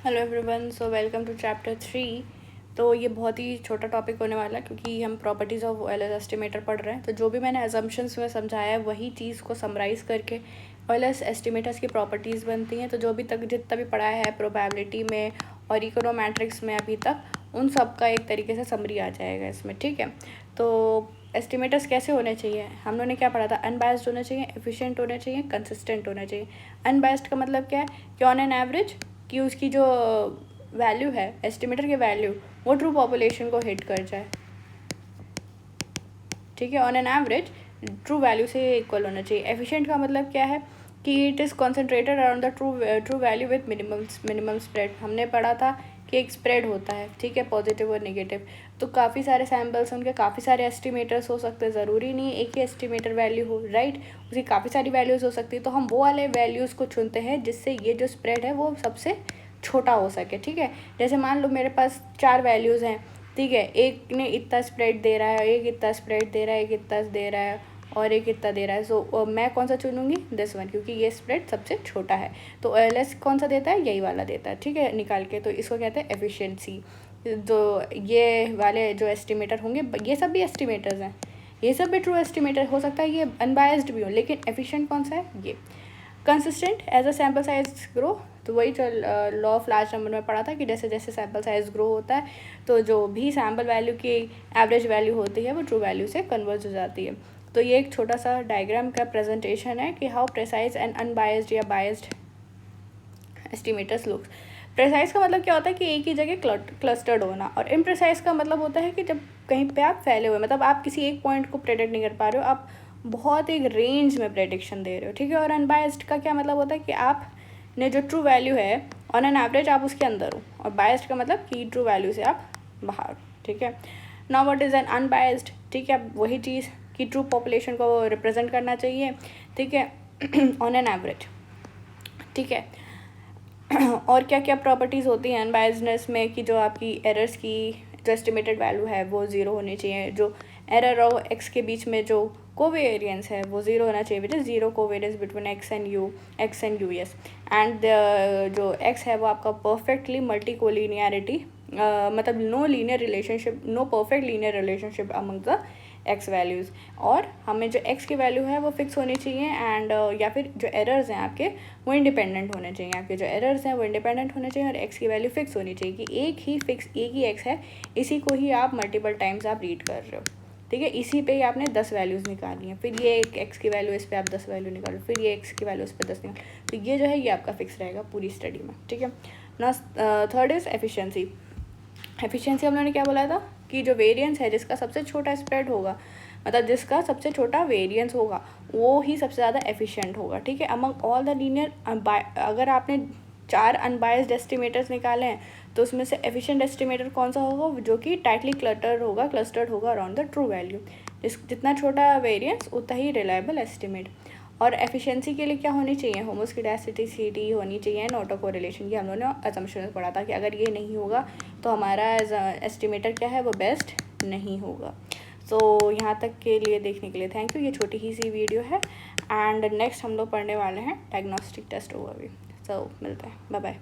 Hello everyone, so welcome to chapter 3। तो ये बहुत ही छोटा टॉपिक होने वाला है क्योंकि हम प्रॉपर्टीज़ ऑफ OLS एस्टिमेटर पढ़ रहे हैं। तो जो भी मैंने अजम्पशंस में समझाया है वही चीज़ को समराइज़ करके OLS एस्टिमेटर्स की प्रॉपर्टीज़ बनती हैं। तो जो भी तक जितना भी पढ़ा है प्रोबेबिलिटी में और इकोनोमेट्रिक्स में अभी तक, उन सब का एक तरीके से समरी आ जाएगा इसमें, ठीक है। तो एस्टिमेटर्स कैसे होने चाहिए, हम लोगों ने क्या पढ़ा था? अनबायस्ड होने चाहिए, एफिशिएंट होने चाहिए, कंसिस्टेंट होने चाहिए। अनबायस्ड का मतलब क्या है कि ऑन एन एवरेज कि उसकी जो वैल्यू है, एस्टिमेटर की वैल्यू, वो ट्रू पॉपुलेशन को हिट कर जाए, ठीक है। On an average true value से इक्वल होना चाहिए। एफिशिएंट का मतलब क्या है कि it is concentrated around the true value with minimum spread. हमने पढ़ा था कि एक स्प्रेड होता है, ठीक है, पॉजिटिव और नेगेटिव। तो काफ़ी सारे सैम्पल्स, उनके काफ़ी सारे एस्टिमेटर्स हो सकते हैं, ज़रूरी नहीं एक ही एस्टिमेटर वैल्यू हो, राइट। उसकी काफ़ी सारी वैल्यूज़ हो सकती है। तो हम वो वाले वैल्यूज़ को चुनते हैं जिससे ये जो स्प्रेड है वो सबसे छोटा हो सके, ठीक है। जैसे मान लो मेरे पास 4 वैल्यूज़ हैं, ठीक है। एक ने इतना स्प्रेड दे रहा है, एक इतना स्प्रेड दे रहा है, एक इतना दे रहा है और एक इतना दे रहा है। सो मैं कौन सा चुनूंगी? दिस वन, क्योंकि ये स्प्रेड सबसे छोटा है। तो OLS कौन सा देता है? यही वाला देता है, ठीक है, निकाल के। तो इसको कहते हैं एफिशिएंसी। जो ये वाले जो एस्टिमेटर होंगे, ये सब भी एस्टिमेटर्स हैं, ये सब भी ट्रू एस्टिमेटर हो सकता है, ये अनबायस्ड भी हो, लेकिन एफिशिएंट कौन सा है? ये। Consistent as a sample size grow, तो वही जो लॉ ऑफ लार्ज नंबर में पढ़ा था कि जैसे जैसे सैम्पल साइज ग्रो होता है तो जो भी सैम्पल वैल्यू की एवरेज वैल्यू होती है वो ट्रू वैल्यू से कन्वर्ज हो जाती है। तो ये एक छोटा सा डायग्राम का प्रेजेंटेशन है कि हाउ प्रेसाइज एंड अनबायस्ड या बायस्ड एस्टिमेटर्स लुक्स। प्रेसाइज का मतलब क्या होता है कि एक ही जगह क्लस्टर्ड होना, और इम्प्रेसाइज का मतलब होता है कि जब कहीं पे आप फैले हुए, मतलब आप किसी एक पॉइंट को प्रेडिक्ट नहीं कर पा रहे हो, आप बहुत एक रेंज में प्रेडिक्शन दे रहे हो, ठीक है। और अनबायस्ड का क्या मतलब होता है कि आपने जो ट्रू वैल्यू है ऑन एन एवरेज आप उसके अंदर हो, और बायस्ड का मतलब कि ट्रू वैल्यू से आप बाहर, ठीक है। Now what is an unbiased, ठीक है, वही चीज़ कि ट्रू पॉपुलेशन को रिप्रेजेंट करना चाहिए, ठीक है, ऑन एन एवरेज, ठीक है। और क्या क्या प्रॉपर्टीज़ होती हैं अनबायस्डनेस में कि जो आपकी एरर्स की जो एस्टिमेटेड वैल्यू है वो ज़ीरो होनी चाहिए, जो एरर और एक्स के बीच में जो कोवेरियंस है वो ज़ीरो होना चाहिए, which is zero covariance between X and U yes. And जो एक्स है वो आपका परफेक्टली मल्टी कोलिनियरिटी, मतलब no linear relationship, no perfect linear relationship among the X values. और हमें जो एक्स की वैल्यू है वो फिक्स होनी चाहिए, एंड या फिर जो एरर्स हैं आपके वो इंडिपेंडेंट होने चाहिए, आपके जो एरर्स हैं वो इंडिपेंडेंट होने चाहिए, और एक्स की वैल्यू फिक्स होनी चाहिए कि एक ही एक्स है, इसी को ही आप मल्टीपल टाइम्स आप रीड कर रहे हो, ठीक है। इसी पे ही आपने 10 वैल्यूज़ निकाली हैं, फिर ये एक एक्स की वैल्यू, इस पर आप 10 वैल्यू निकालो, फिर ये एक्स की वैल्यू, इस पर 10 निकालो। तो ये जो है ये आपका फिक्स रहेगा पूरी स्टडी में, ठीक है ना। Third is efficiency. एफिशिएंसी हम लोगों ने क्या बोला था कि जो वेरिएंस है जिसका सबसे छोटा स्प्रेड होगा, मतलब जिसका सबसे छोटा वेरिएंस होगा, वो ही सबसे ज़्यादा एफिशिएंट होगा, ठीक है, अमंग ऑल द लीनियर। अगर आपने 4 अनबायस्ड एस्टिमेटर्स निकाले हैं तो उसमें से एफिशिएंट एस्टिमेटर कौन सा होगा? जो कि टाइटली क्लस्टर्ड होगा अराउंड द ट्रू वैल्यू। जितना छोटा वेरिएंस उतना ही रिलायबल एस्टिमेट। और एफिशिएंसी के लिए क्या होनी चाहिए? होमोस्किडासिटी होनी चाहिए, एंड ऑटो कोरिलेशन। ये हम लोगों ने असम्पशन में पढ़ा था कि अगर ये नहीं होगा तो हमारा एज एस्टिमेटर क्या है वो बेस्ट नहीं होगा। सो यहाँ तक के लिए देखने के लिए थैंक यू। ये छोटी ही सी वीडियो है, एंड नेक्स्ट हम लोग पढ़ने वाले हैं डायग्नोस्टिक टेस्ट ओवरव्यू। सो मिलते हैं, बाय बाय।